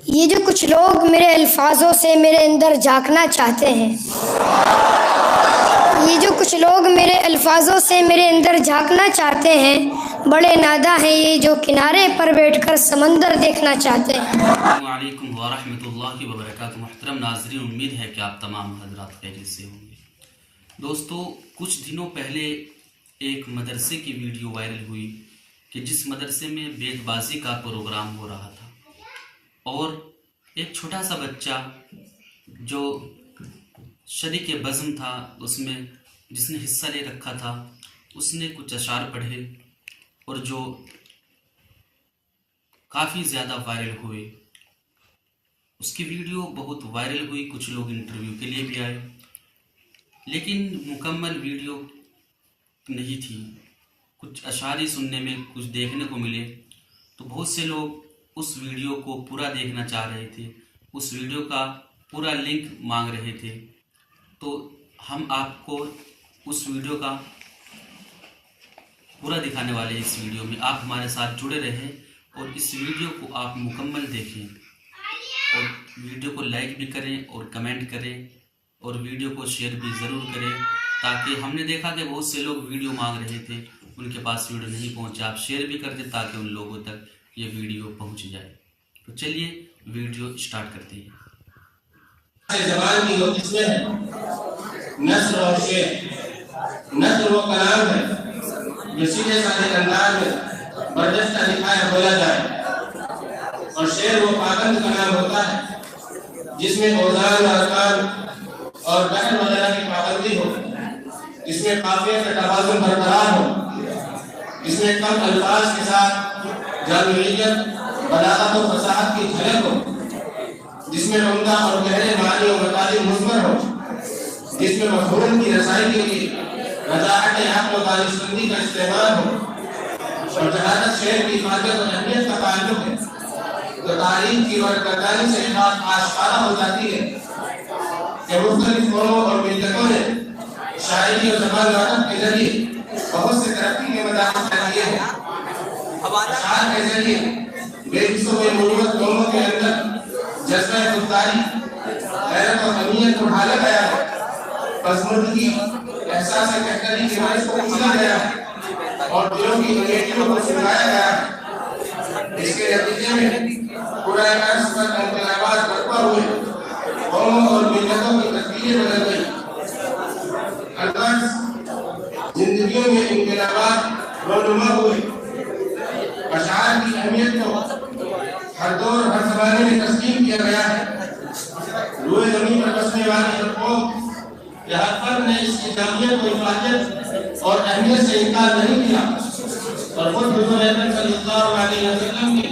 ये जो कुछ लोग मेरे अल्फाजों से मेरे अंदर झांकना चाहते हैं, ये जो कुछ लोग मेरे अल्फाजों से मेरे अंदर झांकना चाहते हैं, बड़े नादा हैं ये जो किनारे पर बैठकर समंदर देखना चाहते हैं। अस्सलामु अलैकुम व रहमतुल्लाहि व बरकातुहू। मुहतरम नाज़रीन, उम्मीद है कि आप तमाम हज़रात खैरियत से होंगे। दोस्तों, कुछ दिनों पहले एक मदरसे की वीडियो वायरल हुई कि जिस मदरसे में बेतबाजी का प्रोग्राम हो रहा था और एक छोटा सा बच्चा जो शरीक बज़्म था उसमें जिसने हिस्सा ले रखा था, उसने कुछ अशार पढ़े और जो काफ़ी ज़्यादा वायरल हुए। उसकी वीडियो बहुत वायरल हुई, कुछ लोग इंटरव्यू के लिए भी आए, लेकिन मुकम्मल वीडियो नहीं थी। कुछ अशार ही सुनने में कुछ देखने को मिले, तो बहुत से लोग उस वीडियो को पूरा देखना चाह रहे थे, उस वीडियो का पूरा लिंक मांग रहे थे। तो हम आपको उस वीडियो का पूरा दिखाने वाले हैं। इस वीडियो में आप हमारे साथ जुड़े रहें और इस वीडियो को आप मुकम्मल देखें और वीडियो को लाइक भी करें और कमेंट करें और वीडियो को शेयर भी ज़रूर करें, ताकि हमने देखा कि बहुत से लोग वीडियो मांग रहे थे, उनके पास वीडियो नहीं पहुंचा। आप शेयर भी कर दें ताकि उन लोगों तक ये वीडियो पहुंच जाए। तो चलिए वीडियो स्टार्ट करते हैं। ज़बान की लोग इसमें है नस्र और शेर। नस्र वो कलाम है जो सीधे साधे अंदाज में बर्जस्ता दिखाया बोला जाए, और शेर वो पाबंद कलाम होता है जिसमें औज़ान, अरकान और बहर वगैरह की पाबंदी हो, इसमें काफिया का तवाज़ुन बरकरार हो, इसमें कम अल्फाज के साथ जामियत, बलागत और फसाहत की झलक हो, जिसमें उम्दा और गहरे मानी और मताली मुज़मर हो, जिसमें मफ़हूम की रसाई के लिए वज़ाहत हक़ और दानिशमंदी का इस्तेमाल हो, और जहालत शेर की इबादत और अहमियत का ताल्लुक है, तो तारीख की और कतानी से ये बात आश्कारा हो जाती है कि मुख्तलिफ कौमों और मिल्लतों ने शायरी और ज़बान अदब के जरिए बहुत से तरक्की के मदार पैदा किए हैं। अशार के जरिए बेहिस्सों में मौजूद कौमों के अंदर जज्बा खुददारी, गैरत और अहमियत को ढाला गया है, पसमुर्दगी, एहसास कहकरी की मारिश को कुचला गया है और दिलों की अंगेठियों को सुलझाया गया है। इसके नतीजे में पूरा अर्ज़ पर इनकलाबात बरपा हुए, कौमों और मिल्लतों की तकदीरें बदल गई। अलबत्त जिंदगियों में इनकलाबात रोनुमा हुए। अशार की अहमियत को हर दौर हर ज़माने में तस्लीम किया गया है। रूए ज़मीन पर बसने वाली हर कौम या हर फर्द ने इसकी जामियत और इफादत और अहमियत से इनकार नहीं किया, और खुद हुज़ूर अकरम सल्लल्लाहु अलैहि वसल्लम के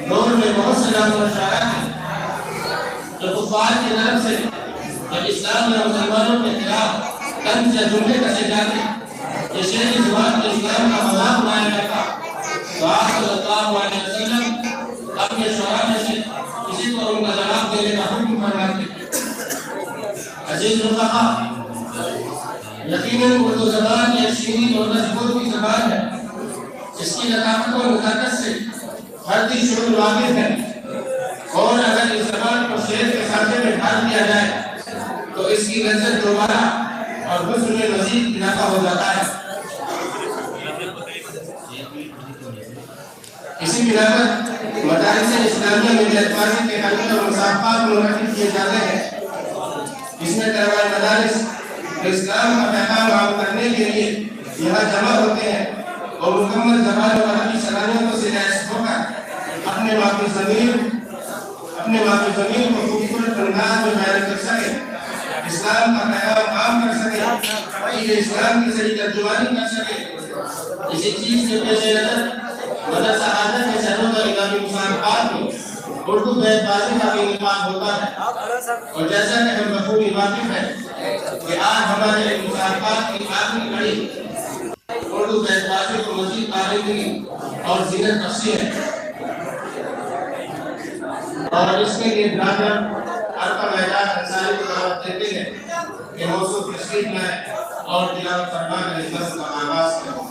दौर में बहुत से नाम और शायर हैं जो कुफ़ार की तरफ से और इस्लाम और मुसलमानों के खिलाफ तंज या जुमले कसे जाते, ये शेरी ज़ुबान को इस्लाम का मज़ाक बनाया जाता। तो आप सल्लल्लाहु अलैहि वसल्लम अपने शुरा में से किसी को उनका जवाब देने का हुक्म फरमाते। अजीज़ रुफ़क़ा, यकीनन उर्दू ज़बान एक शीरीन और मज़बूत की ज़बान है, इसकी लताफ़त और नज़ाकत से हर दिल शुरू वाक़िफ़ है, और अगर इस ज़बान को शेर के साथे में ढाल दिया जाए तो इसकी लज़्ज़त दोबारा और हुस्न में मज़ीद इज़ाफ़ा हो जाता है। इसी बिना पर मदारिस इस्लामिया में बेतबाज़ी के हल्के और मुसाफ़ात मुनअक़िद किए जाते हैं। इसमें तलबा मदारिस इस्लाम का पैगाम आम करने के लिए यहाँ जमा होते हैं और मुकम्मल ज़बान और अरबी सलाहियतों से लैस होकर अपने माफ़ी ज़मीन को खूबसूरत अंदाज़ में बयान कर सके, इस्लाम का पैगाम आम कर सके, ये इस्लाम की सही तर्जुमानी कर सके। इसी चीज़ के पेश नज़र मदरसा आज़म के शहरों का इलामी मुसाफ़ात में उर्दू बेतबाज़ी का भी इनेकाद होता है, और जैसा कि हम बखूबी वाकिफ़ हैं कि आज हमारे मुसाफ़ात की आखिरी कड़ी उर्दू बेतबाज़ी को मज़ीद आरामगी और ज़ीनत बख्शी है, और इसके लिए ब्रादर आपका मैदान अंसारी को दावत देते हैं कि मौसूफ़ तशरीफ़ में और तिलावत फरमाकर इस दर्स का आगाज़ करें।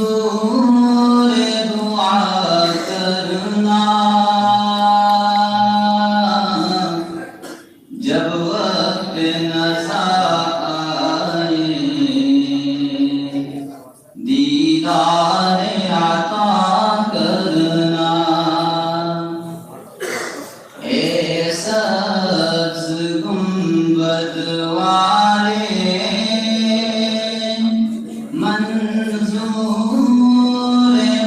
मंजूर दुआ करना जब वक्त नज़ा आए दीदार आता करना ऐसा गुंबद वाले मंजूर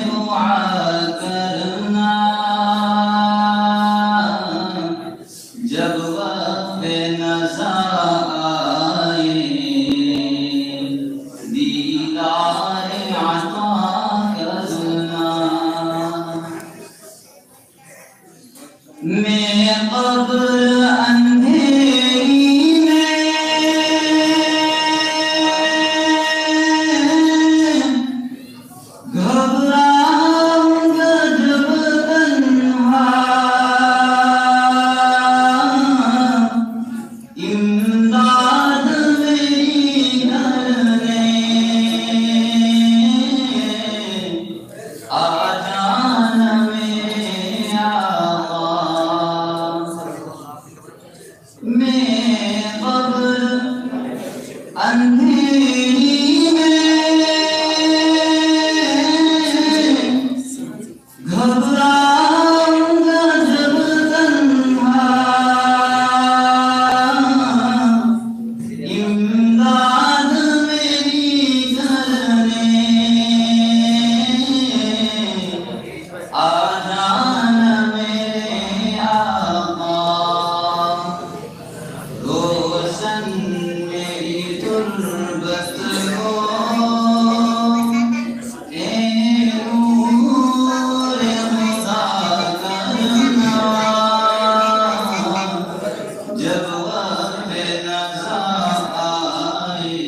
दुआ करना जब वक्त नज़ा आए दीदार आता करना मैं कब्र अंधेरी घबराऊंगा जब तन्हा इमदाद मेरी करने आ जाना मेरे आका मैं कब्र अंधेरी घबराऊंगा जब तन्हा इमदाद मेरी करने आ जाना मेरे आका रोशन मेरी तुर्बत हो जब वक्त नज़ा आए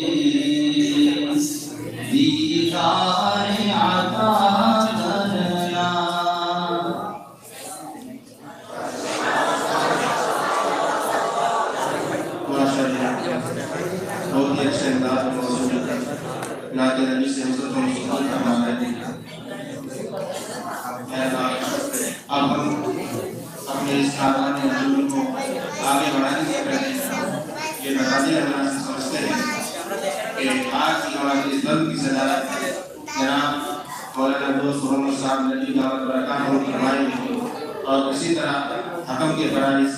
दीदार आता करना माशाअल्लाह बहुत ही अच्छे अंदाज में मौजूद है नाते नबी से हज़रत मुस्तफ़ा फरमा रहे हैं अब हम अपने इस खानदानी अंजुमन को आगे बढ़ाने से पहले ये बताते रहना समझते हैं कि आज की हमारी इस दल की सदारत जनाब मौलाना दोस्त मोहम्मद साहब नबी दावत बरकातहू फरमाएंगे और इसी तरह हकम के फराइज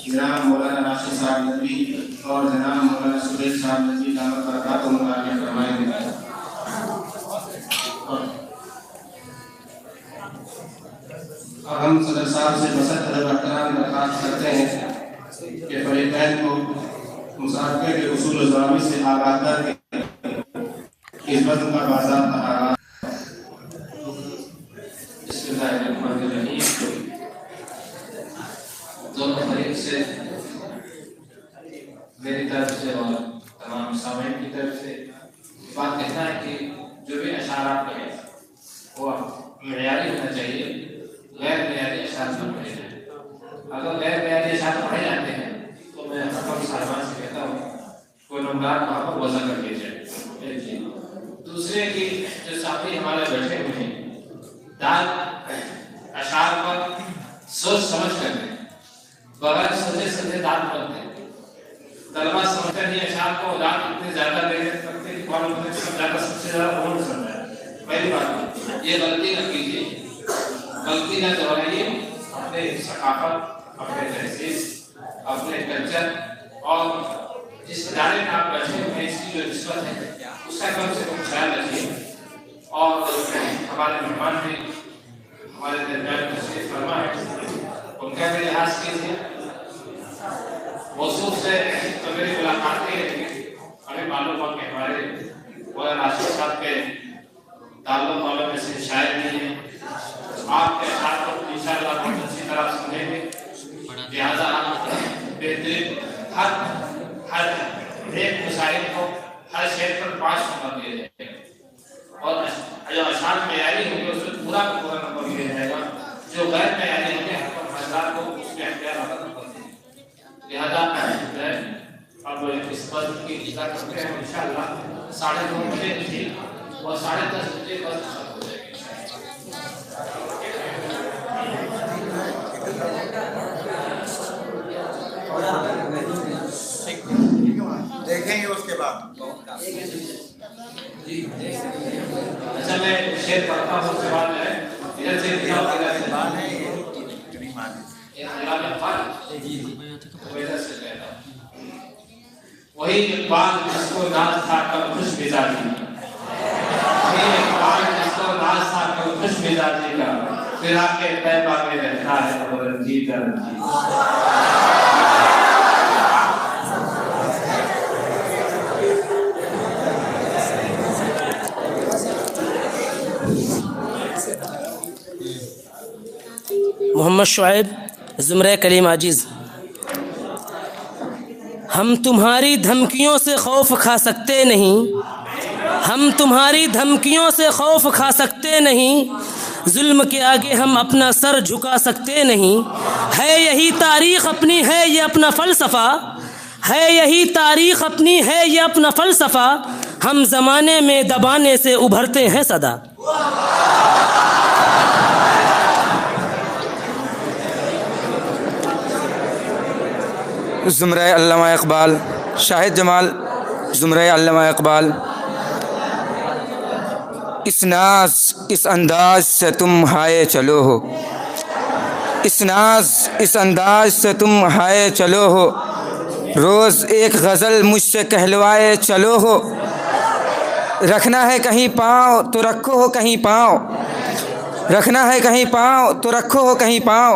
जनाब मौलाना राशिद साहब नबी और जनाब मौलाना सुबैर साहब नबी दावत बरकातहू आगे फरमाएंगे। और हम सदर साहब से मसद अदब एहतराम दरख्वास्त करते हैं कि फरीक़ैन को मुसाफिर के उसूल व ज़वाबित से आगाह करके इस बज़्म का बाज़ाब्ता आगाज़। दोनों फरीक से मेरी तरफ से और तमाम सामीन की तरफ से बात कहना है कि जो भी अशार आप पढ़ें वो मेयारी होना चाहिए, गैर मेयारी अशार न पढ़े जाए। अगर गैर मेयारी अशार पढ़े जाते हैं तो मैं हकम सालमान से कहता हूँ कोई नंबर वहाँ पर वज़ा कर दिया जाए। दूसरे की जो साथी हमारे बैठे हुए हैं दाल अशार पर सोच समझ कर दें, बगैर सोचे समझे दाल पढ़ते हैं। तलबा समझते नहीं अशार को दाल इतने ज़्यादा ले सकते कि कौन ज़्यादा सबसे ज़्यादा कौन समझा है। पहली बात ये गलती न कीजिए, गलती न दोहराइए। अपने सकाफत, अपने तहसीस, अपने कल्चर और जिस इदारे में आप बैठे हुए हैं इसकी जो रिश्वत है उसका कम से कम ख्याल रखिए। और हमारे मेहमान भी हमारे दरमियान तशरीफ फरमा है, उनका भी लिहाज कीजिए। मौसूफ से तो मेरी मुलाकात ही रही, हमें मालूम हुआ कि हमारे मौलाना आशिफ साहब के ताल्लुक वालों में से शायद नहीं है। आपके साथ को इंशाअल्लाह बहुत अच्छी तरह समझेंगे। लिहाजा बेहतरीन हर एक मुसाहिब को हर शेर पर 5 नंबर दिए जाएंगे और जो अशार मेयारी होंगे उसमें पूरा नंबर दिया जाएगा। जो गैर मेयारी होंगे हज़रात को उसमें अख्तियार नंबर देंगे। लिहाजा अब इस बस की इज़ा करते हैं इंशाअल्लाह 9:30 बजे थी और 10:30 बजे बस खत्म हो जाएगी। देखेंगे उसके बाद। अच्छा मैं शेर पढ़ता हूँ, उसके बाद है इधर से बात है ये करीम वही इकबाल जिसको नाज था कब खुश मिजाजी, वही इकबाल जिसको नाज था कब खुश मिजाजी का फिराके तैबा में रहता है वो रंजीदा रंजीदा। मोहम्मद शुएब ज़ुमरे कलीम आजिज़। हम तुम्हारी धमकियों से खौफ खा सकते नहीं, हम तुम्हारी धमकियों से खौफ खा सकते नहीं, जुल्म के आगे हम अपना सर झुका सकते नहीं। है यही तारीख़ अपनी, है ये अपना फ़लसफ़ा, है यही तारीख़ अपनी, है ये अपना फ़लसफ़ा। हम ज़माने में दबाने से उभरते हैं सदा। ज़ुमरे अल्लामा इक़बाल, शाहिद जमाल ज़ुमरे अल्लामा इक़बाल। इस नाज इस अंदाज से तुम हाय चलो हो, इस नाज इस अंदाज से तुम हाय चलो हो, रोज़ एक गज़ल मुझसे कहलवाए चलो हो। रखना है कहीं पाँव तो रखो हो कहीं पाँव, रखना है कहीं पाँव तो रखो हो कहीं पाँव,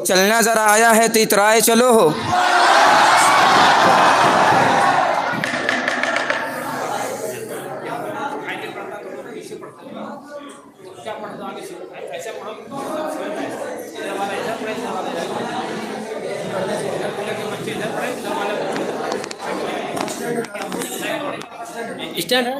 चलना ज़रा आया है तो इतराए चलो हो। स्टैंड है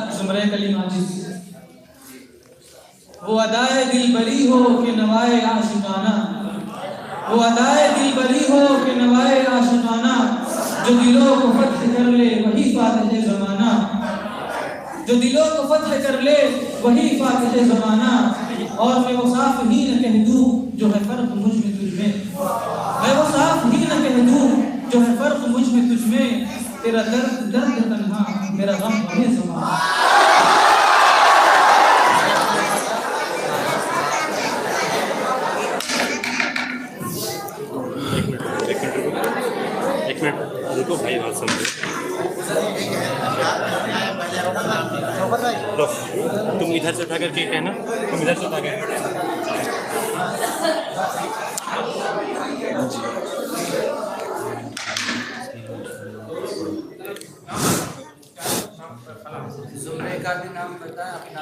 ज़ुमरे कलीम आजिज़। वो अदाए दिल बरी हो कि नवाए आशिकाना, वो अदाए दिल बरी हो कि नवाए आशिकाना, जो दिलों को फतह कर ले वही फातिह ज़माना, जो दिलों को फतह कर ले वही फातिह ज़माना। और मैं वो साफ ही न कह दूँ जो है फर्क मुझ में तुझ में, मैं वो साफ ही न कह दूँ रुको भाई, बात समझो। लो, तुम इधर से उठा करके कहना, तुम इधर से उठा के। जुमरे का भी नाम बता, अपना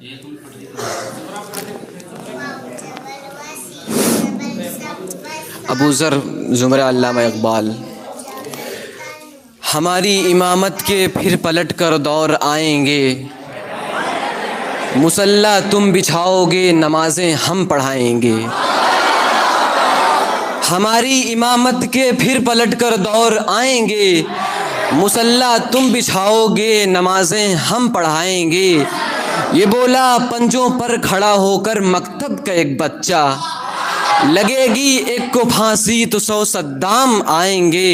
ये तुम अबू ज़र ज़ुमरा अल्लामा इक़बाल। हमारी इमामत के फिर पलट कर दौर आएंगे, मुसल्ला तुम बिछाओगे, नमाज़ें हम पढ़ाएंगे। हमारी इमामत के फिर पलट कर दौर आएंगे, मुसल्ला तुम बिछाओगे, नमाज़ें हम पढ़ाएंगे। ये बोला पंजों पर खड़ा होकर मकतब का एक बच्चा, लगेगी एक को फांसी तो 100 सद्दाम आएंगे।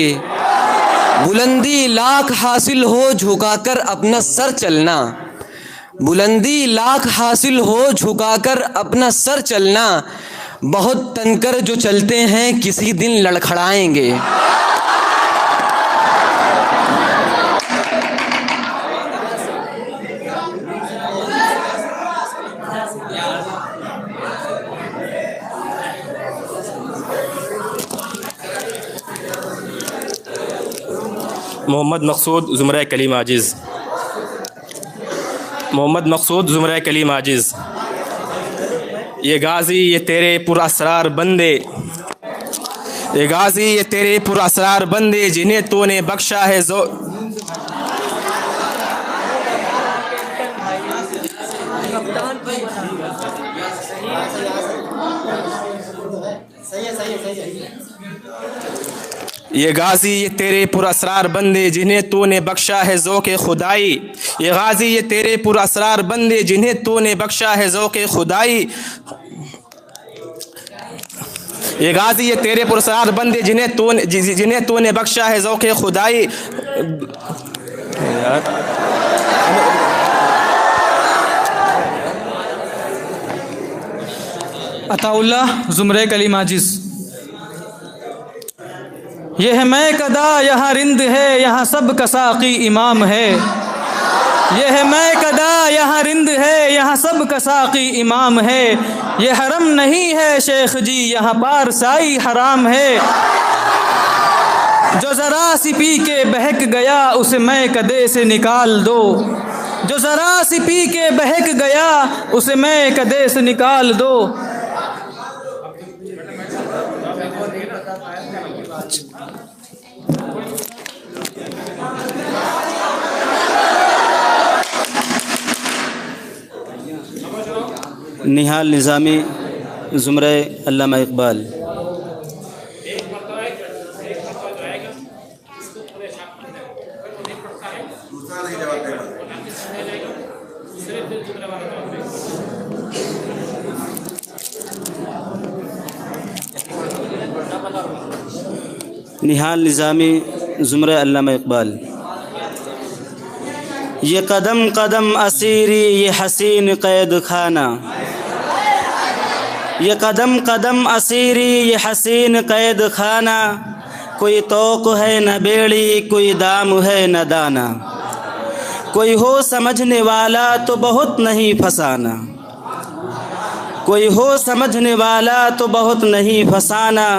बुलंदी लाख हासिल हो झुकाकर अपना सर चलना, बुलंदी लाख हासिल हो झुकाकर अपना सर चलना। बहुत तनकर जो चलते हैं किसी दिन लड़खड़ाएंगे। मोहम्मद मकसूद ज़ुमरा कलीम आजिज़। मोहम्मद मकसूद ज़ुमरा कलीम आजिज़। ये गाज़ी ये तेरे पुरअसरार बंदे, ये गाज़ी ये तेरे पुरअसरार बंदे, जिन्हें तूने बख्शा है जो ये गाज़ी ये तेरे पुरअसरार बंदे, जिन्हें तूने बख्शा है ज़ौक़े खुदाई। ये गाज़ी ये तेरे पुरअसरार बंदे, जिन्हें तूने बख्शा है ज़ौक़े खुदाई। ये गाज़ी ये तेरे पुरअसरार बंदे, जिन्हें तूने बख्शा है ज़ौक़े खुदाई। अताउल्लाह ज़ुमरे कलीम आजिज़। यह है मैं कदा यहाँ रिंद है, यहाँ सब का साक़ी इमाम है। यह है मैं कदा यहाँ रिंद है, यहाँ सब का साक़ी इमाम है। यह हरम नहीं है शेख जी, यहाँ पारसाई हराम है। जो ज़रा सी पी के बहक गया, उसे मैं कदे से निकाल दो। जो ज़रा सी पी के बहक गया, उसे मैं कदे से निकाल दो। निहाल निज़ामी ज़ुमरा अल्लामा इक़बाल। निहाल निज़ामी ज़ुमरा अल्लामा इक़बाल। ये कदम कदम असीरी ये हसीन क़ैद खाना, ये कदम कदम असीरी ये हसीन क़ैद खाना। कोई तौक़ है न बेड़ी, कोई दाम है न दाना। कोई हो समझने वाला तो बहुत नहीं फसाना, कोई हो समझने वाला तो बहुत नहीं फसाना।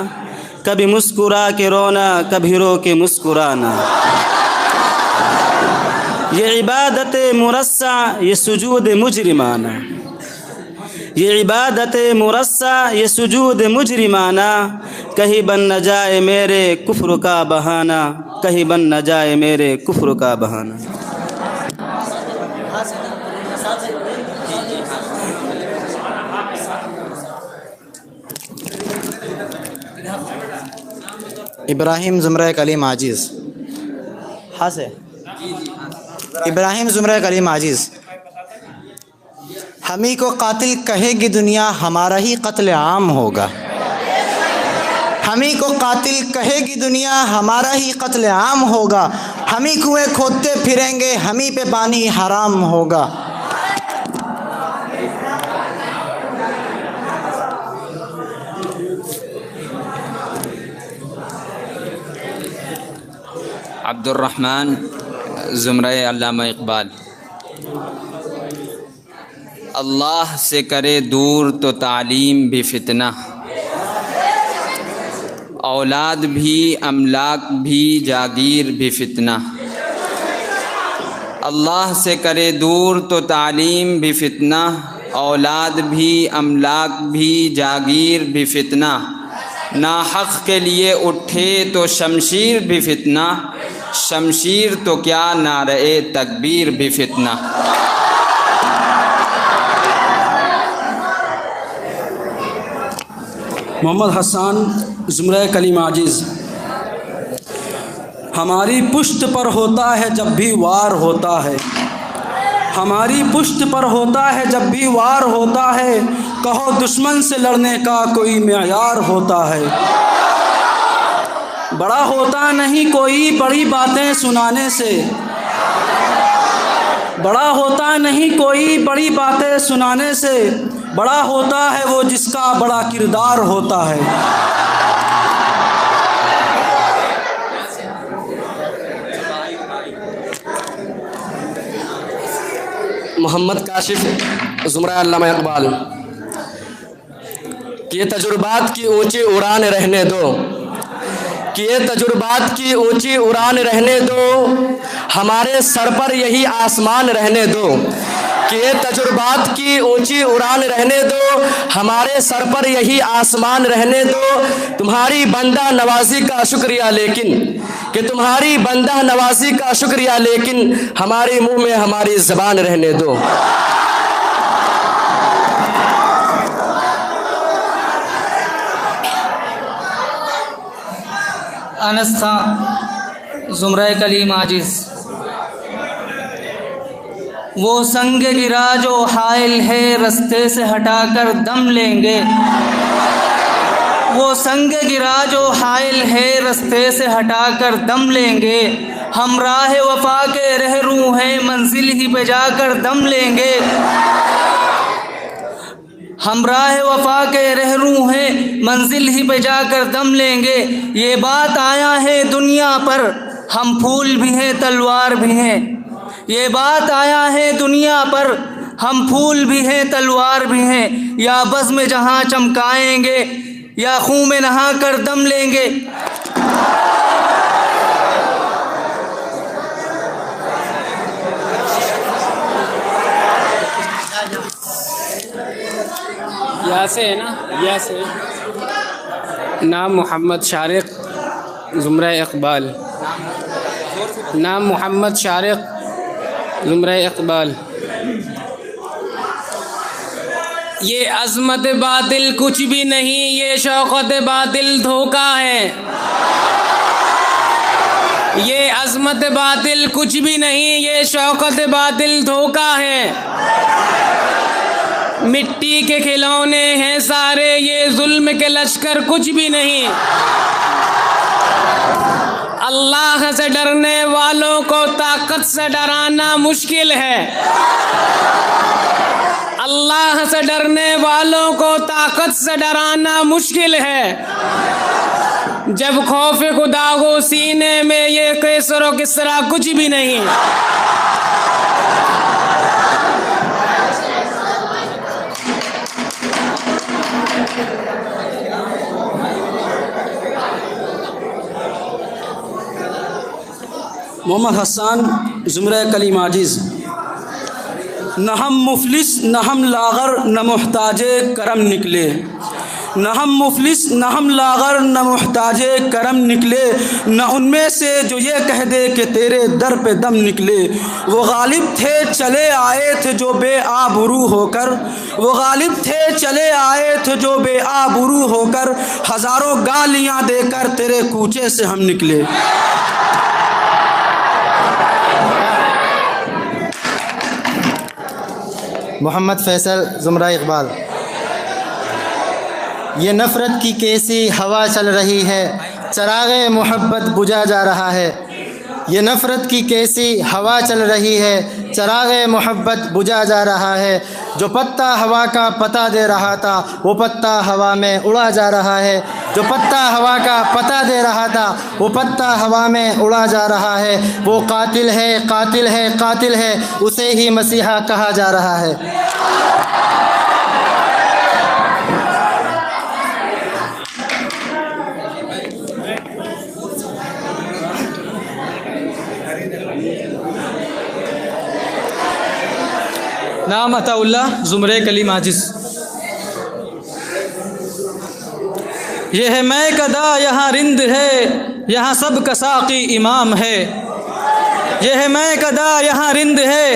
कभी मुस्कुरा के रोना, कभी रो के मुस्कुराना। ये इबादत मुरस्सा ये सुजूद मुजरिमाना, ये इबादत मुरस्सा ये सुजूद मुजरिमाना। कहीं बन न जाए मेरे कुफ्र का बहाना, कहीं बन न जाए मेरे कुफ्र का बहाना। इब्राहिम ज़ुमरा कलीम आजिज़। हाँ से इब्राहिम ज़ुमरा कलीम आजिज़। हमी को कातिल कहेगी दुनिया, हमारा ही कत्ल आम होगा। हमी को कातिल कहेगी दुनिया, हमारा ही कत्ल आम होगा। हमी कुएं खोदते फिरेंगे, हमी पे पानी हराम होगा। अब्दुर्रहमान ज़ुमरा अल्लामा इकबाल। अल्लाह से करे दूर तो तालीम भी फितना, औलाद भी अमलाक भी जागीर भी फितना। अल्लाह से करे दूर तो तालीम भी फितना, औलाद भी अमलाक भी जागीर भी फितना। ना हक़ के लिए उठे तो शमशीर भी फितना, शमशीर तो क्या नारे तकबीर भी फितना। मोहम्मद हसन ज़ुमरा कलीम आजिज़। हमारी पुश्त पर होता है जब भी वार होता है, हमारी पुश्त पर होता है जब भी वार होता है, कहो दुश्मन से लड़ने का कोई मेयार होता है। बड़ा होता नहीं कोई बड़ी बातें सुनाने से, बड़ा होता नहीं कोई बड़ी बातें सुनाने से, बड़ा होता है वो जिसका बड़ा किरदार होता है। मोहम्मद काशिफ ज़ुमरा अल्लामा इकबाल। कि ये तजुर्बात की ऊंची उड़ान रहने दो, कि ये तजुर्बात की ऊंची उड़ान रहने दो, हमारे सर पर यही आसमान रहने दो। कि ये तजुर्बात की ऊंची उड़ान रहने दो, हमारे सर पर यही आसमान रहने दो। तुम्हारी बंदा नवाजी का शुक्रिया लेकिन, कि तुम्हारी बंदा नवाजी का शुक्रिया लेकिन, हमारे मुंह में हमारी ज़बान रहने दो। अनस खां ज़ुमरा कलीम आजिज़। वो संग गिरा जो हाइल है रास्ते से हटाकर दम लेंगे, वो संग गिरा जो हाइल है रास्ते से हटाकर दम लेंगे। हम राह वफा के रहरू हैं मंजिल ही पे जाकर दम लेंगे, हम राह वफा के रहरू हैं मंजिल ही पे जाकर दम लेंगे। ये बात आया है दुनिया पर, हम फूल भी हैं तलवार भी हैं। ये बात आया है दुनिया पर, हम फूल भी हैं तलवार भी हैं। या बज़्म में जहाँ चमकाएंगे, या खून में नहा कर दम लेंगे। या से है ना, या से। नाम मोहम्मद शारिक ज़ुमरा इकबाल। नाम मोहम्मद शारिक ज़ुमरा इकबाल। ये अज़मत बातिल कुछ भी नहीं, ये शौक़त बातिल धोखा है। ये अज़मत बातिल कुछ भी नहीं, ये शौक़त बातिल धोखा है। मिट्टी के खिलौने हैं सारे, ये जुल्म के लश्कर कुछ भी नहीं। अल्लाह से डरने वालों को ताकत से डराना मुश्किल है। अल्लाह से डरने वालों को ताकत से डराना मुश्किल है। जब खौफ खुदा हो सीने में, ये कैसर व किसरा कुछ भी नहीं। मोहम्मद हसन ज़ुमरा कलीम आजिज़। न हम मुफलिस न हम लागर न मुहताजे करम निकले, न हम मुफलिस न हम लागर न मुहताजे करम निकले। न उनमें से जो ये कह दे कि तेरे दर पे दम निकले। वो गालिब थे चले आए थे जो बेआबरू होकर, वो गालिब थे चले आए थे जो बेआबरू होकर। हज़ारों गालियाँ देकर तेरे कूचे से हम निकले। मोहम्मद फैसल ज़ुमरा इकबाल। ये नफ़रत की कैसी हवा चल रही है, चराग़े मोहब्बत बुझा जा रहा है। ये नफ़रत की कैसी हवा चल रही है, चराग़े मोहब्बत बुझा जा रहा है। जो पत्ता हवा का पता दे रहा था, वो पत्ता हवा में उड़ा जा रहा है। जो पत्ता हवा का पता दे रहा था वो पत्ता हवा में उड़ा जा रहा है। वो कातिल है, कातिल है, कातिल है, उसे ही मसीहा कहा जा रहा है। नाम अताउल्लाह, ज़ुमरे कली माजिज़। ये है मैं कदा यहाँ रिंद है, यहाँ सब का साक़ी इमाम है। ये है मैं कदा यहाँ रिंद है,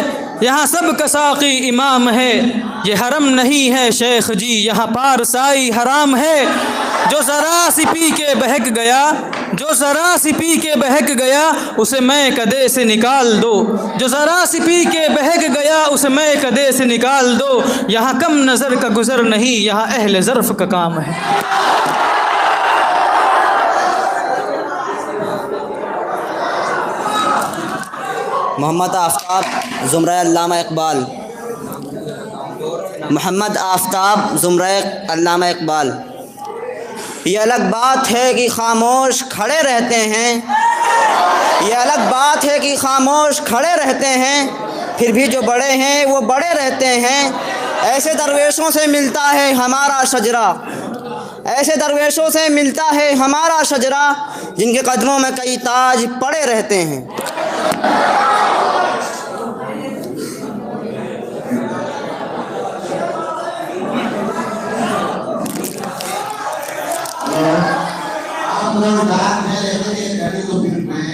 यहाँ सब का साक़ी इमाम है। ये हरम नहीं है शेख जी, यहाँ पारसाई हराम है। जो ज़रा सी पी के बहक गया, जो ज़रा सी पी के बहक गया, उसे मैं कदे से निकाल दो। जो ज़रा सी पी के बहक गया, उसे मैं कदे से निकाल दो। यहाँ कम नज़र का गुज़र नहीं, यहाँ अहले ज़र्फ़ का काम है। मोहम्मद आफ्ताब, ज़ुमरा अल्लामा इकबाल। मोहम्मद आफ्ताब, ज़ुमरा अल्लामा इकबाल। ये अलग बात है कि खामोश खड़े रहते हैं, ये अलग बात है कि खामोश खड़े रहते हैं, फिर भी जो बड़े हैं वो बड़े रहते हैं। ऐसे दरवेशों से मिलता है हमारा शजरा, ऐसे दरवेशों से मिलता है हमारा शजरा, जिनके कदमों में कई ताज पड़े रहते हैं। आप लोग रात में रहते हैं, कभी तो फिर मैं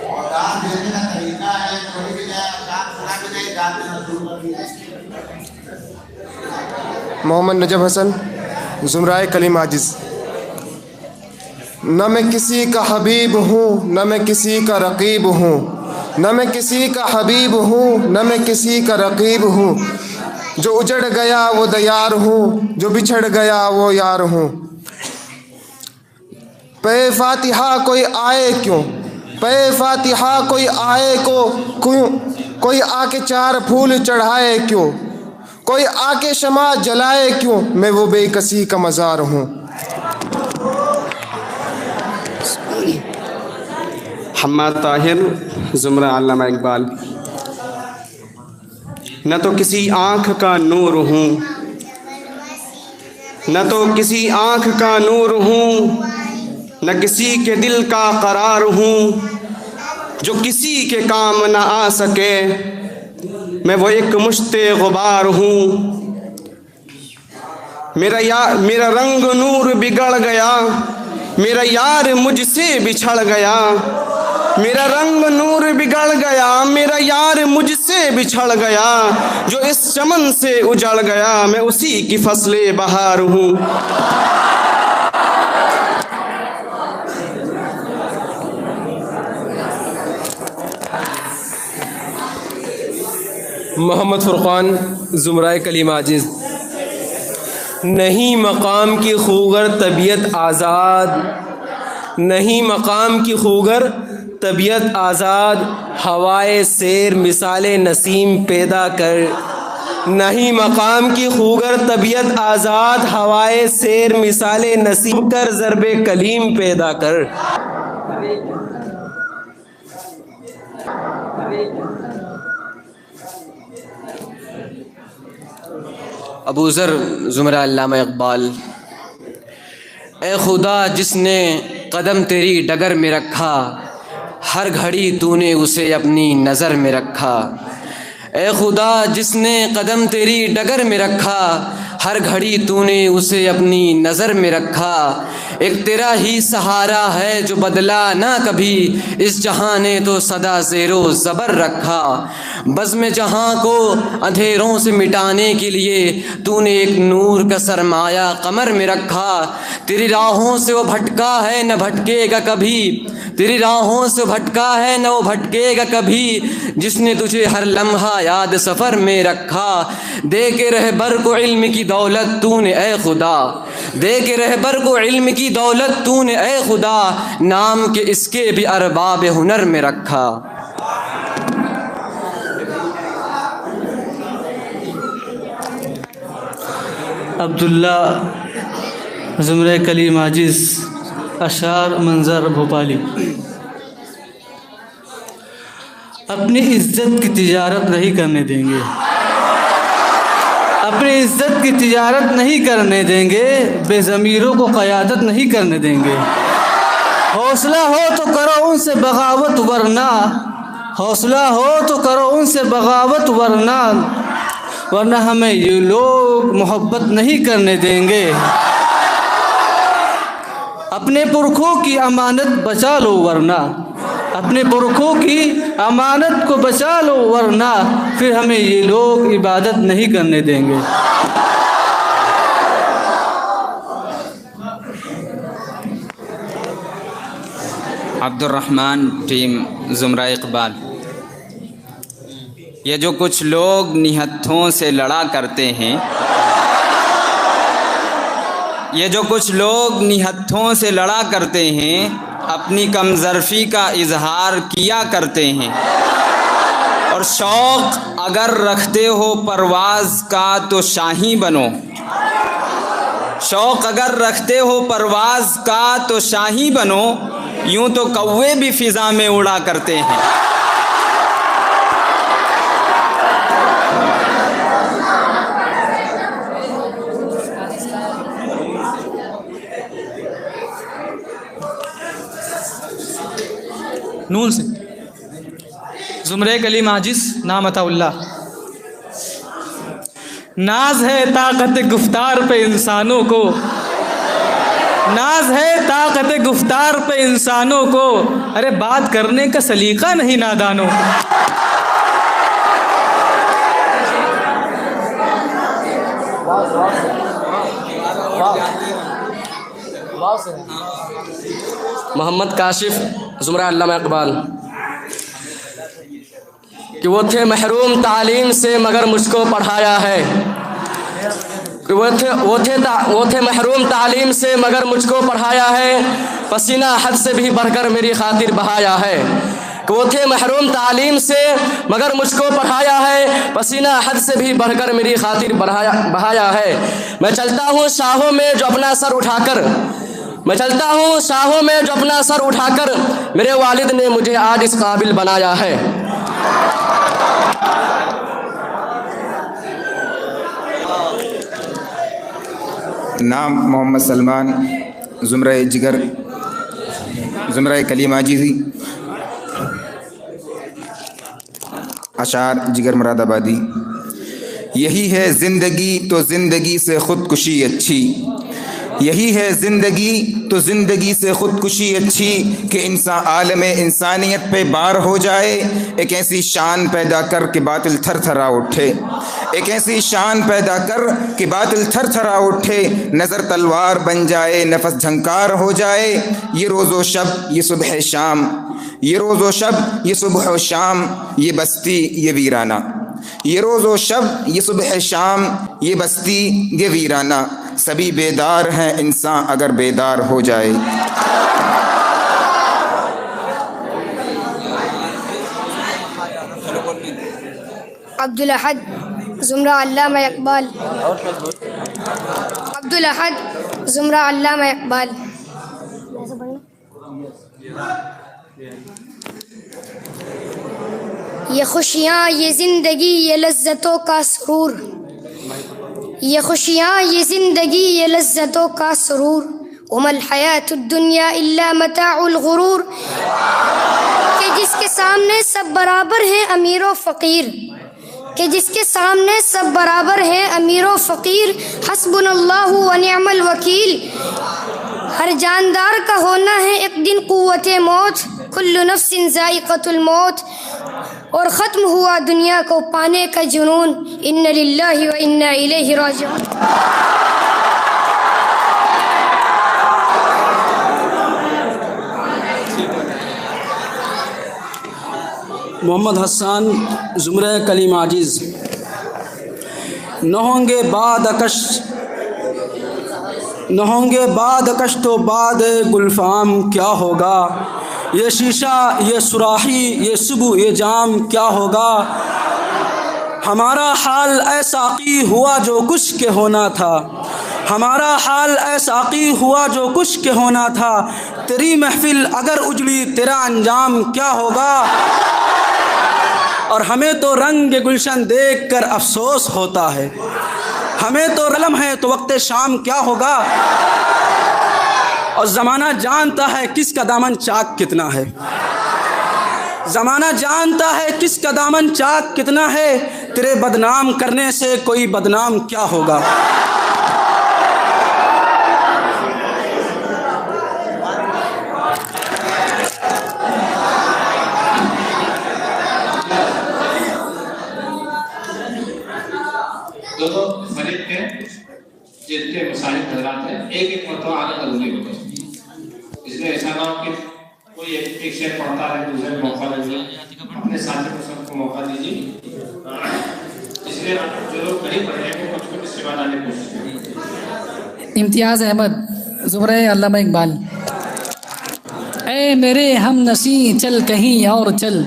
और रात रहने का तरीका है, थोड़ी भी रात सुना के नहीं रात में शुरू कर दिया। मोहम्मद नजब हसन, ज़ुमराए कली माजिज़। न मैं किसी का हबीब हूँ, न मैं किसी का रकीब हूँ, न मैं किसी का हबीब हूँ, न मैं किसी का रकीब हूँ। जो उजड़ गया वो दयार हूँ, जो बिछड़ गया वो यार हूँ। पे फातिहा कोई आए क्यों, पे फातिहा कोई आए क्यों, कोई आके चार फूल चढ़ाए क्यों, कोई आके शमा जलाए क्यों, मैं वो बेकसी का मज़ार हूँ। हम्माद ताहिर, ज़ुमरा अल्लामा इकबाल। न तो किसी आँख का नूर हूँ, न तो किसी आँख का नूर हूँ, न किसी के दिल का करार हूँ। जो किसी के काम न आ सके, मैं वो एक मुश्ते गुबार हूँ। मेरा रंग नूर बिगड़ गया, मेरा यार मुझसे बिछड़ गया। मेरा रंग नूर बिगड़ गया, मेरा यार मुझसे बिछड़ गया। जो इस चमन से उजड़ गया, मैं उसी की फसले बहार हूँ। मोहम्मद फ़ुरक़ान, ज़ुमराए कली माजिज़। नहीं मकाम की खूगर तबीयत आज़ाद, नहीं मकाम की खूगर तबीयत आज़ाद, हवाए शेर मिसाले नसीम पैदा कर। नहीं मकाम की खूगर तबीयत आज़ाद, हवाए शेर मिसाले नसीम कर, ज़रबे कलीम पैदा कर। अबू ज़र, ज़ुमरा अल्लामा इकबाल। ए खुदा जिसने कदम तेरी डगर में रखा, हर घड़ी तूने उसे अपनी नज़र में रखा। ए खुदा जिसने कदम तेरी डगर में रखा, हर घड़ी तूने उसे अपनी नज़र में रखा। एक तेरा ही सहारा है जो बदला ना कभी, इस जहां ने तो सदा ज़ेरो ज़बर रखा। बज़्म जहां को अंधेरों से मिटाने के लिए तूने एक नूर का सरमाया कमर में रखा। तेरी राहों से वो भटका है न भटकेगा कभी, तेरी राहों से भटका है न वो भटकेगा कभी, जिसने तुझे हर लम्हा याद सफ़र में रखा। दे के रहबर को इल्म की दौलत तूने ए खुदा, दे के रहबर को इल्म की दौलत तूने ए खुदा, नाम के इसके भी अरबाब हुनर में रखा। अब्दुल्ला ज़ुमरे कलीम आजिज़ अशार मंजर भोपाली। अपनी इज्जत की तिजारत नहीं करने देंगे, अपनी इज्जत की तिजारत नहीं करने देंगे, बेज़मीरों को क़यादत नहीं करने देंगे। हौसला हो तो करो उनसे बगावत वरना, हौसला हो तो करो उनसे बगावत वरना, वरना हमें ये लोग मोहब्बत नहीं करने देंगे। अपने पुरखों की अमानत बचा लो वरना, अपने पुरखों की अमानत को बचा लो वरना, फिर हमें ये लोग इबादत नहीं करने देंगे। अब्दुर्रहमान टीम ज़ुमरा इकबाल। ये जो कुछ लोग निहत्थों से लड़ा करते हैं, ये जो कुछ लोग निहत्थों से लड़ा करते हैं, अपनी कमज़रफ़ी का इजहार किया करते हैं। और शौक़ अगर रखते हो परवाज़ का तो शाही बनो, शौक़ अगर रखते हो परवाज़ का तो शाही बनो, यूं तो कौवे भी फ़िज़ा में उड़ा करते हैं। नून से ज़ुमरे कलीम आजिज़ नाम अताउल्लाह। नाज है ताकत गुफ्तार पे इंसानों को, नाज है ताकत गुफ्तार पे इंसानों को, अरे बात करने का सलीका नहीं नादानों। मोहम्मद काशिफ ज़ुमरा अल्लामा इकबाल। कि वो थे महरूम तालीम से मगर मुझको पढ़ाया है, कि वो थे महरूम तालीम से मगर मुझको पढ़ाया है, पसीना हद से भी बढ़कर मेरी खातिर बहाया है। कि वो थे महरूम तालीम से मगर मुझको पढ़ाया है, पसीना हद से भी बढ़कर मेरी खातिर बहाया है। मैं चलता हूँ शाहों में जो अपना सर उठाकर, मैं चलता हूँ शाहों में जो अपना सर उठाकर, मेरे वालिद ने मुझे आज इस काबिल बनाया है। नाम मोहम्मद सलमान, ज़ुमरा जिगर, ज़ुमरा कलीम आजिज़ी, अशार जिगर मुरादाबादी। यही है ज़िंदगी तो ज़िंदगी से ख़ुदकुशी अच्छी, यही है ज़िंदगी तो ज़िंदगी से ख़ुदकुशी अच्छी, कि इंसान आलम इंसानियत पे बार हो जाए, एक ऐसी शान पैदा कर कि बातिल थर थरा उठे, एक ऐसी शान पैदा कर कि बातिल थर थरा उठे, नज़र तलवार बन जाए, नफस झंकार हो जाए। ये रोज़ो शब ये सुबह शाम, ये रोज़ो शब ये सुबह शाम, ये बस्ती ये वीराना, ये रोज़ो शब ये सुबह शाम, ये बस्ती ये वीराना। सभी बेदार हैं इंसान अगर बेदार हो जाए। अब्दुल अहद ज़ुमरा अल्लामा इकबाल। अब्दुल अहद ज़ुमरा अल्लामा इकबाल। ये खुशियाँ ये ज़िंदगी ये लज्जतों का सुरूर, ये खुशियाँ ये ज़िंदगी ये लज्जतों का सुरूर, उमल हयातुद दुनिया इल्ला मताउल गुरूर। कि जिसके सामने सब बराबर हैं अमीर व फ़कीर, कि जिसके सामने सब बराबर हैं अमीर व फ़कीर, हस्बुनल्लाहु व निअमल वकील। हर जानदार का होना है एक दिन क़ुव्वते मौत, कुल्लु नफ्सिन ज़ाइक़तुल मौत। और ख़त्म हुआ दुनिया को पाने का जुनून, इन्ना लिल्लाहि व इन्ना इलैहि राजिऊन। मोहम्मद हसन ज़ुमरा कलीम आजिज़। न होंगे बाद अकश तो बाद गुलफाम क्या होगा, ये शीशा ये सुराही ये सुबह ये जाम क्या होगा। हमारा हाल ऐसाकी हुआ जो कुछ के होना था, हमारा हाल ऐसाकी हुआ जो कुछ के होना था। तेरी महफिल अगर उजड़ी तेरा अंजाम क्या होगा। और हमें तो रंग गुलशन देख कर अफसोस होता है, हमें तो रलम है तो वक्त शाम क्या होगा। और ज़माना जानता है किसका दामन चाक कितना है, ज़माना जानता है किसका दामन चाक कितना है। तेरे बदनाम करने से कोई बदनाम क्या होगा। दोनों फरीक के जितने मुसाहिब हजरात हैं एक एक मरतबा आना जरूरी होता है, इसलिए ऐसा ना हो कि कोई एक शेर पढ़ता है दूसरे को मौका दीजिए, अपने साथी को सबको मौका दीजिए। इसलिए जो लोग करीब पढ़े हैं वो कुछ इसके बाद आने की कोशिश करें। इम्तियाज़ अहमद ज़ुमरे अल्लामा इकबाल। ऐ मेरे हम नशी चल कहीं और चल,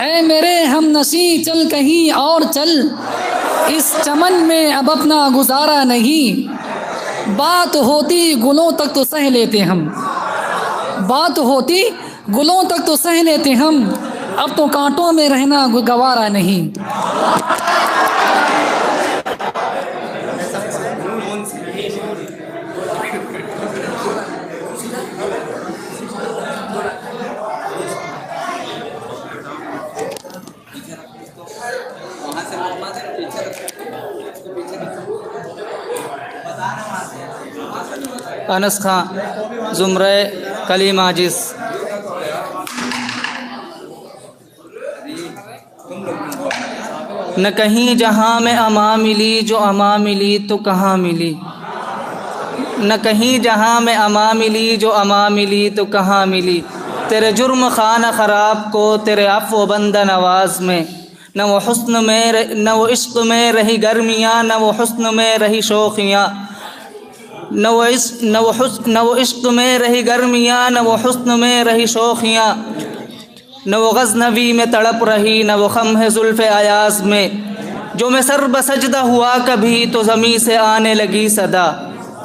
ऐ मेरे हम नशी चल कहीं और चल, इस चमन में अब अपना गुजारा नहीं। बात होती गुलों तक तो सह लेते हम, बात होती गुलों तक तो सह लेते हम, अब तो कांटों में रहना गवारा नहीं। अनस खां ज़ुमरे कलीम आजिज़। न कहीं जहाँ में अमा मिली जो अमा मिली तो कहाँ मिली, न कहीं जहाँ में अमा मिली जो अमा मिली तो कहाँ मिली। तेरे जुर्म खाना ख़राब को तेरे अफ़्व बंदा नवाज में, न वो हुस्न में न वो इश्क़ में रही गर्मियाँ, न वो हुस्न में रही शौक़ियाँ, न वो इश्क़ में रही गर्मियाँ, न वो हुस्न में रही शौक़ियाँ। न वो गज़नवी में तड़प रही, न वो ख़म है ज़ुल्फ़ अयाज़ में। जो मैं सर बसजदा हुआ कभी तो ज़मीं से आने लगी सदा,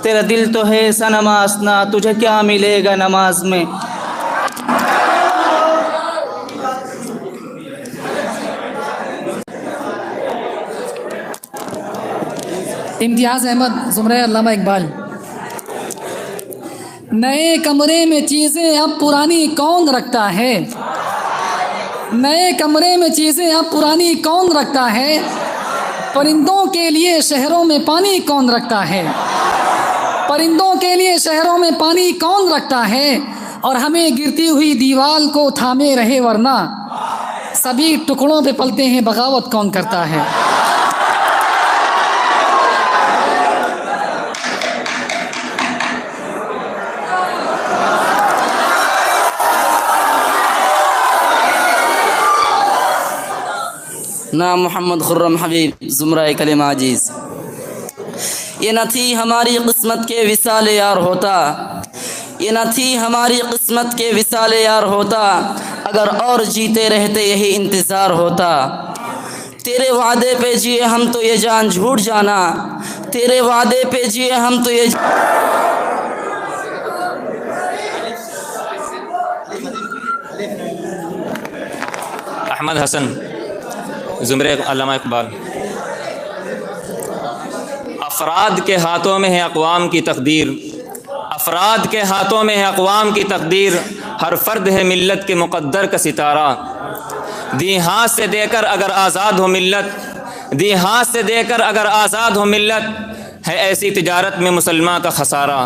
तेरा दिल तो है सनमा असना, तुझे क्या मिलेगा नमाज में। इम्तियाज़ अहमद ज़ुमरे अल्लामा इकबाल। नए कमरे में चीज़ें अब पुरानी कौन रखता है, नए कमरे में चीज़ें अब पुरानी कौन रखता है। परिंदों के लिए शहरों में पानी कौन रखता है, परिंदों के लिए शहरों में पानी कौन रखता है। और हमें गिरती हुई दीवार को थामे रहे वरना सभी टुकड़ों पे पलते हैं बगावत कौन करता है। ना मोहम्मद खुर्रम हबीब ज़ुमरा कलीम आजिज़। ये न थी हमारी किस्मत के विसाल यार होता, ये न थी हमारी किस्मत के विसाल यार होता, अगर और जीते रहते यही इंतज़ार होता। तेरे वादे पे जिए हम तो ये जान झूठ जाना, तेरे वादे पे जिए हम तो ये अहमद हसन ज़ुमरे अल्लामा इकबाल। अफराद के हाथों में है अक़वाम की तकदीर, अफराद के हाथों में है अक़वाम की तकदीर, हर फ़र्द है मिल्लत के मुक़द्दर का सितारा। दी हाथ से देकर अगर आज़ाद हो मिल्लत, दी हाथ से देकर अगर आज़ाद हो मिल्लत, है ऐसी तिजारत में मुसलमान का खसारा।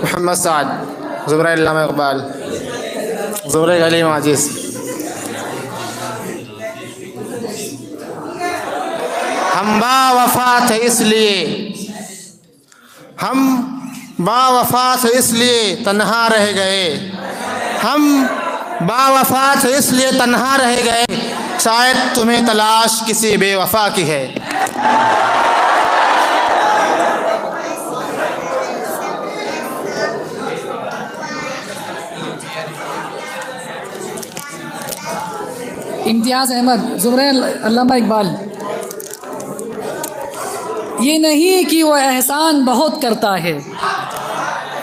मोहम्मद साद ज़ुमरा अल्लामा इकबाल ज़ुमरे कलीम आजिज़। हम बावफा थे इसलिए, हम बावफा थे इसलिए तन्हा रह गए, हम बावफा थे इसलिए तन्हा रह गए। शायद तुम्हें तलाश किसी बेवफा की है। इम्तियाज़ अहमद, ज़ुमरे अल्लामा इकबाल। ये नहीं कि वो एहसान बहुत करता है,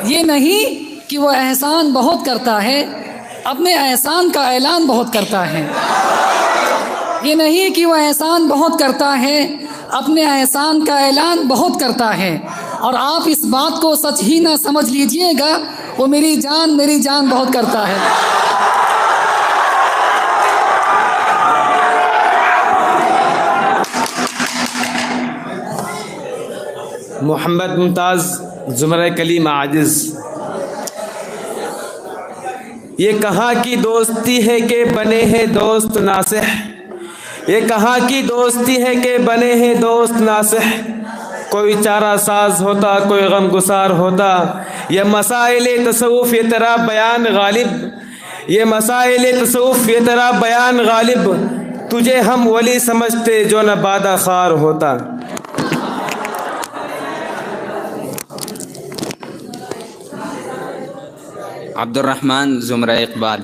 ये नहीं कि वो एहसान बहुत करता है, अपने एहसान का ऐलान बहुत करता है। ये नहीं कि वो एहसान बहुत करता है, अपने एहसान का ऐलान बहुत करता है। और आप इस बात को सच ही ना समझ लीजिएगा, वो मेरी जान बहुत करता है। मोहम्मद मुमताज़ ज़ुमरा कलीम आजिज़। ये कहाँ की दोस्ती है कि बने हैं दोस्त नासिह, ये कहाँ की दोस्ती है कि बने हैं दोस्त नासिह। कोई चारा साज होता, कोई गम गुसार होता, ये मसाइल तसव्वुफ़ ये तेरा बयान गालिब, ये मसाइल तसव्वुफ़ ये तेरा बयान गालिब। तुझे हम वली समझते जो न बादा खार होता। अब्दुर्रहमान ज़ुमरा इकबाल।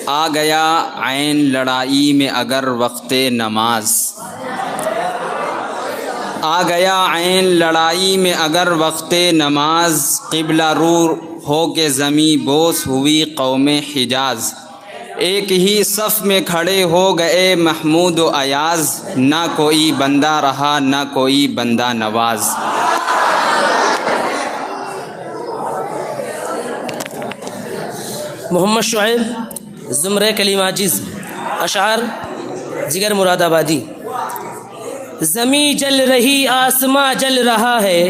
आ गया ऐन लड़ाई में अगर वक्ते नमाज, आ गया ऐन लड़ाई में अगर वक्ते नमाज। क़िबला रू हो के ज़मी बोस हुई कौमे हिजाज। एक ही सफ़ में खड़े हो गए महमूद व अयाज़। ना कोई बंदा रहा ना कोई बंदा नवाज। मोहम्मद शुएब ज़ुमरा कलीम आजिज़। अशार जिगर मुरादाबादी। ज़मी जल रही आसमां जल रहा है,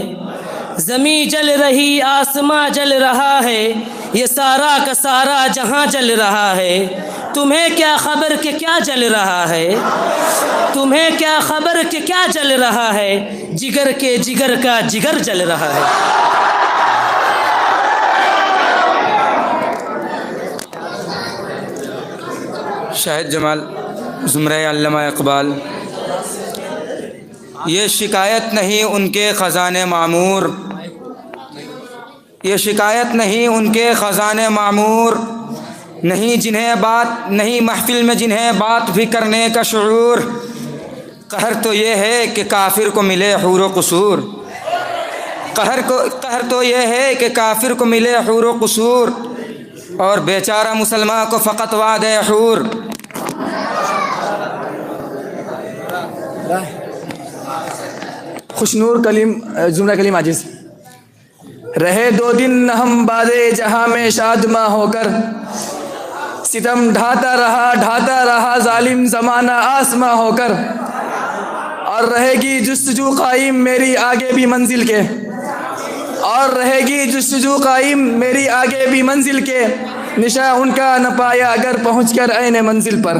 ज़मी जल रही आसमां जल रहा है, ये सारा का सारा जहां जल रहा है। तुम्हें क्या खबर कि क्या जल रहा है, तुम्हें क्या खबर कि क्या जल रहा है। जिगर के जिगर का जिगर जल रहा है। शाहिद जमाल ज़ुमरा अल्लामा इकबाल। ये शिकायत नहीं उनके ख़ज़ाने मामूर, ये शिकायत नहीं उनके ख़ज़ाने मामूर। नहीं जिन्हें बात नहीं महफ़िल में जिन्हें बात भी करने का शऊर। कहर तो ये है कि काफिर को मिले हूर व कसूर, कहर तो ये है कि काफिर को मिले हूर व कसूर। और बेचारा मुसलमान को फ़कत वादे हूर। खुशनूर कलीम ज़ुमरा कलीम आजिज़। रहे 2 दिन हम बादे जहाँ में शादमा होकर, सितम ढाता रहा जालिम ज़माना आसमा होकर। और रहेगी जुस्तजू कायम मेरी आगे भी मंजिल के, और रहेगी जुस्तजू कायम मेरी आगे भी मंजिल के। निशा उनका न पाया अगर पहुँच कर ऐने मंजिल पर।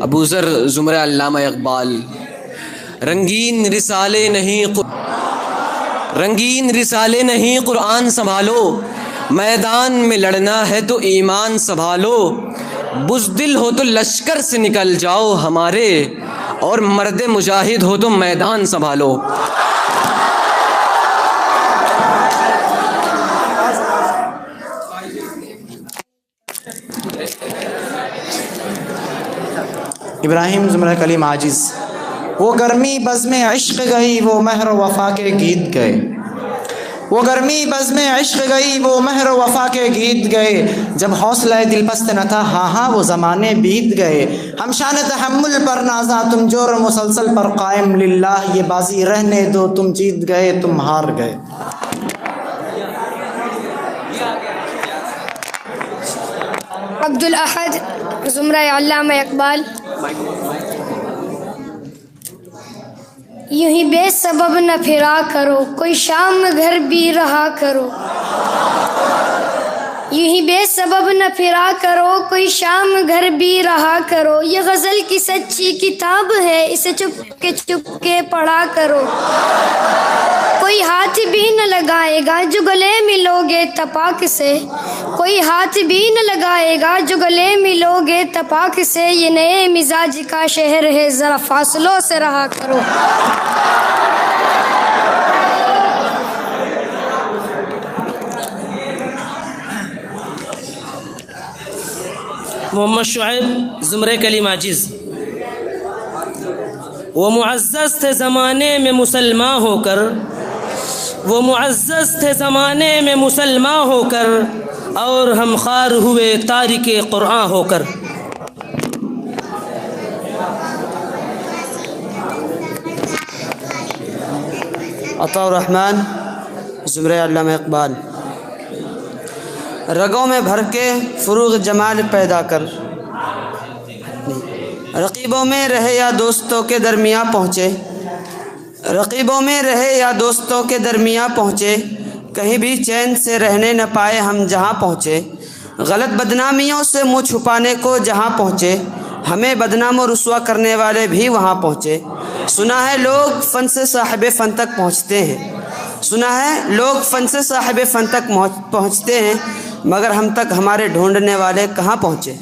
अबू ज़र ज़ुमरा अल्लामा इकबाल। रंगीन रिसाले नहीं कुरान संभालो, मैदान में लड़ना है तो ईमान संभालो। बुज़दिल हो तो लश्कर से निकल जाओ हमारे, और मर्द मुजाहिद हो तो मैदान संभालो। इब्राहिम ज़ुमरा कलीम आजिज़। वो गर्मी बज़्म इश्क़ गई वो महर वफ़ा के गीत गए, वो गर्मी बज़्म इश्क़ गई वो महर वफ़ा के गीत गए। जब हौसला दिल पस्त न था हाँ वो ज़माने बीत गए। हम शान तहम्मुल पर नाज़ा तुम जोर मुसलसल पर कायम, लिल्लाह ये बाजी रहने दो तुम जीत गए तुम हार गए। अब्दुल अहद ज़ुमरा अल्लामा इकबाल। यूं ही बेसबब न फिरा करो, कोई शाम घर भी रहा करो। यूं ही बेसबब न फिरा करो, कोई शाम घर भी रहा करो। ये गज़ल की सच्ची किताब है, इसे चुप के पढ़ा करो। कोई हाथ भी न लगाएगा जो गले मिलोगे तपाक से, कोई हाथ भी न लगाएगा जो गले मिलोगे तपाक से। ये नए मिजाज का शहर है, ज़रा फासलों से रहा करो। मोहम्मद शुएब ज़ुमरे कलीम आजिज़। वो मुअज़्ज़ज़ थे ज़माने में मुसलमान होकर, वो मुअज़्ज़ज़ थे ज़माने में मुसलमान होकर, और हम ख़ार हुए तारिके क़ुरआन होकर। अताउर रहमान ज़ुमरे अल्लामा इक़बाल। रगों में भर के फ़ुरूग़ जमाल पैदा कर, रक़ीबों में रहे या दोस्तों के दरमियाँ पहुँचे, रक़ीबों में रहे या दोस्तों के दरमियाँ पहुँचे, कहीं भी चैन से रहने न पाए हम जहाँ पहुँचे। गलत बदनामियों से मुँह छुपाने को जहाँ पहुँचे, हमें बदनाम और रुस्वा करने वाले भी वहाँ पहुँचे। सुना है लोग फ़न से साहिब फ़न तक पहुँचते हैं, सुना है लोग फ़न से साहिब फ़न तक पहुँचते हैं, मगर हम तक हमारे ढूंढने वाले कहाँ पहुँचे।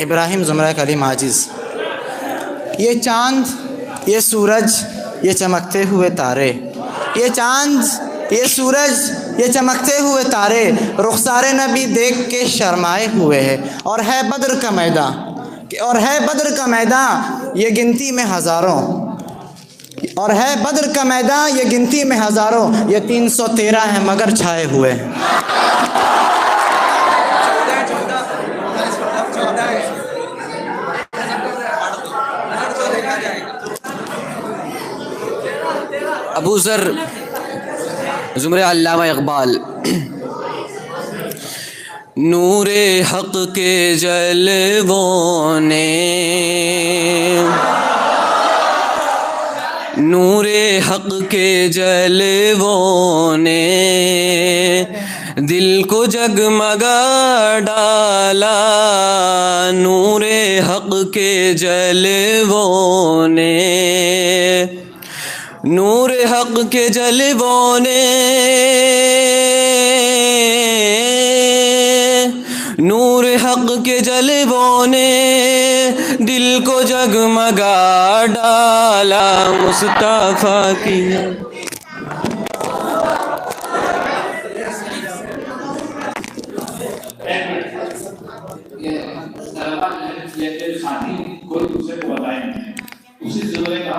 इब्राहिम ज़ुमरा कलीम आजिज़। ये चाँद, ये सूरज, ये चमकते हुए तारे, ये चाँद, ये सूरज, ये चमकते हुए तारे, रुखसारे नबी देख के शर्माए हुए हैं। और है बद्र का मैदान, और है बद्र का मैदान ये गिनती में हज़ारों, और है बद्र का मैदान ये गिनती में हज़ारों, ये 313 है मगर छाए हुए। अबू ज़र ज़ुमरे अल्लामा इक़बाल। नूरे हक़ के जलवों ने, नूरे हक़ के जलवों ने दिल को जगमगा डाला, नूरे हक़ के जलवों ने, नूरे हक़ के जलवों ने, नूरे हक़ के जलवों ने दिल को जगमगा डाला, मुस्तफ़ा की। साथी कोई दूसरे को बताए नहीं, उसी ज़ुमरे का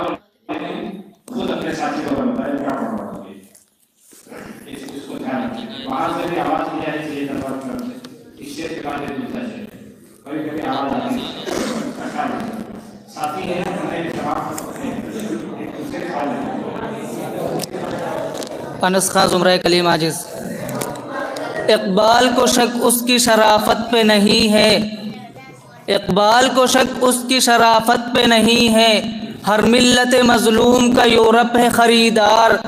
खुद अपने साथी को बताए क्या पढ़ा, इसको ध्यान रखिए। बाहर से भी आवाज़ नहीं आनी चाहिए दरबार में, इससे के बाद मिलता है, कभी कभी आवाज़ आती है, साथी है उन्हें जवाब उसके ख्याल अनस खां ज़ुमरा कलीम आजिज़। इक़बाल को शक उसकी शराफत पे नहीं है, इक़बाल को शक उसकी शराफत पे नहीं है, हर मिल्लत मज़लूम का यूरोप है ख़रीदार।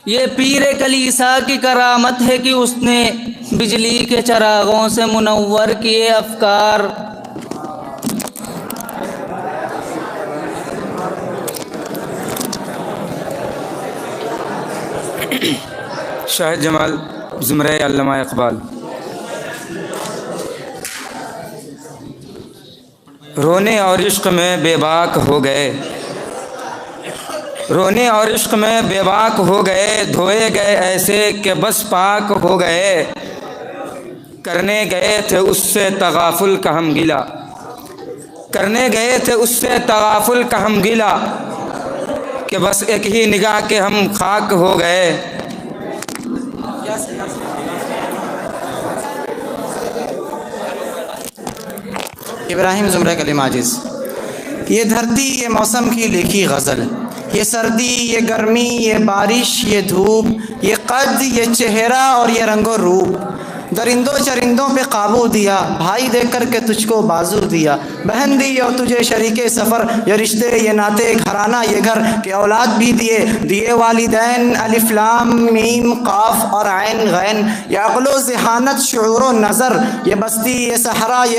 ये पीर कलीसा की करामत है कि उसने बिजली के चरागों से मुनव्वर किए अफ़कार। शाह जमाल ज़ुमरे अल्लामा इक़बाल। रोने और इश्क़ में बेबाक हो गए, रोने और इश्क़ में बेबाक हो गए, धोए गए ऐसे कि बस पाक हो गए, करने गए थे उससे तगाफुल का हम गिला, करने गए थे उससे तगाफुल का हम गिला, कि बस एक ही निगाह के हम खाक हो गए। इब्राहिम ज़ुमरा कलीम आजिज़। ये धरती, ये मौसम की लिखी गज़ल, ये सर्दी, ये गर्मी, ये बारिश, ये धूप, ये कद, ये चेहरा और ये रंगो रूप, दरिंदों चरिंदों पे काबू दिया, भाई देख कर के तुझको बाजू दिया, बहन दी और तुझे शरीके सफ़र, ये रिश्ते, ये नाते, घराना, ये घर के औलाद भी दिए, दिए वालिदैन, अलिफ लाम मीम काफ और ऐन गैन, ये अक़्लो ज़हानत, शऊर व नज़र, ये बस्ती, ये सहरा, ये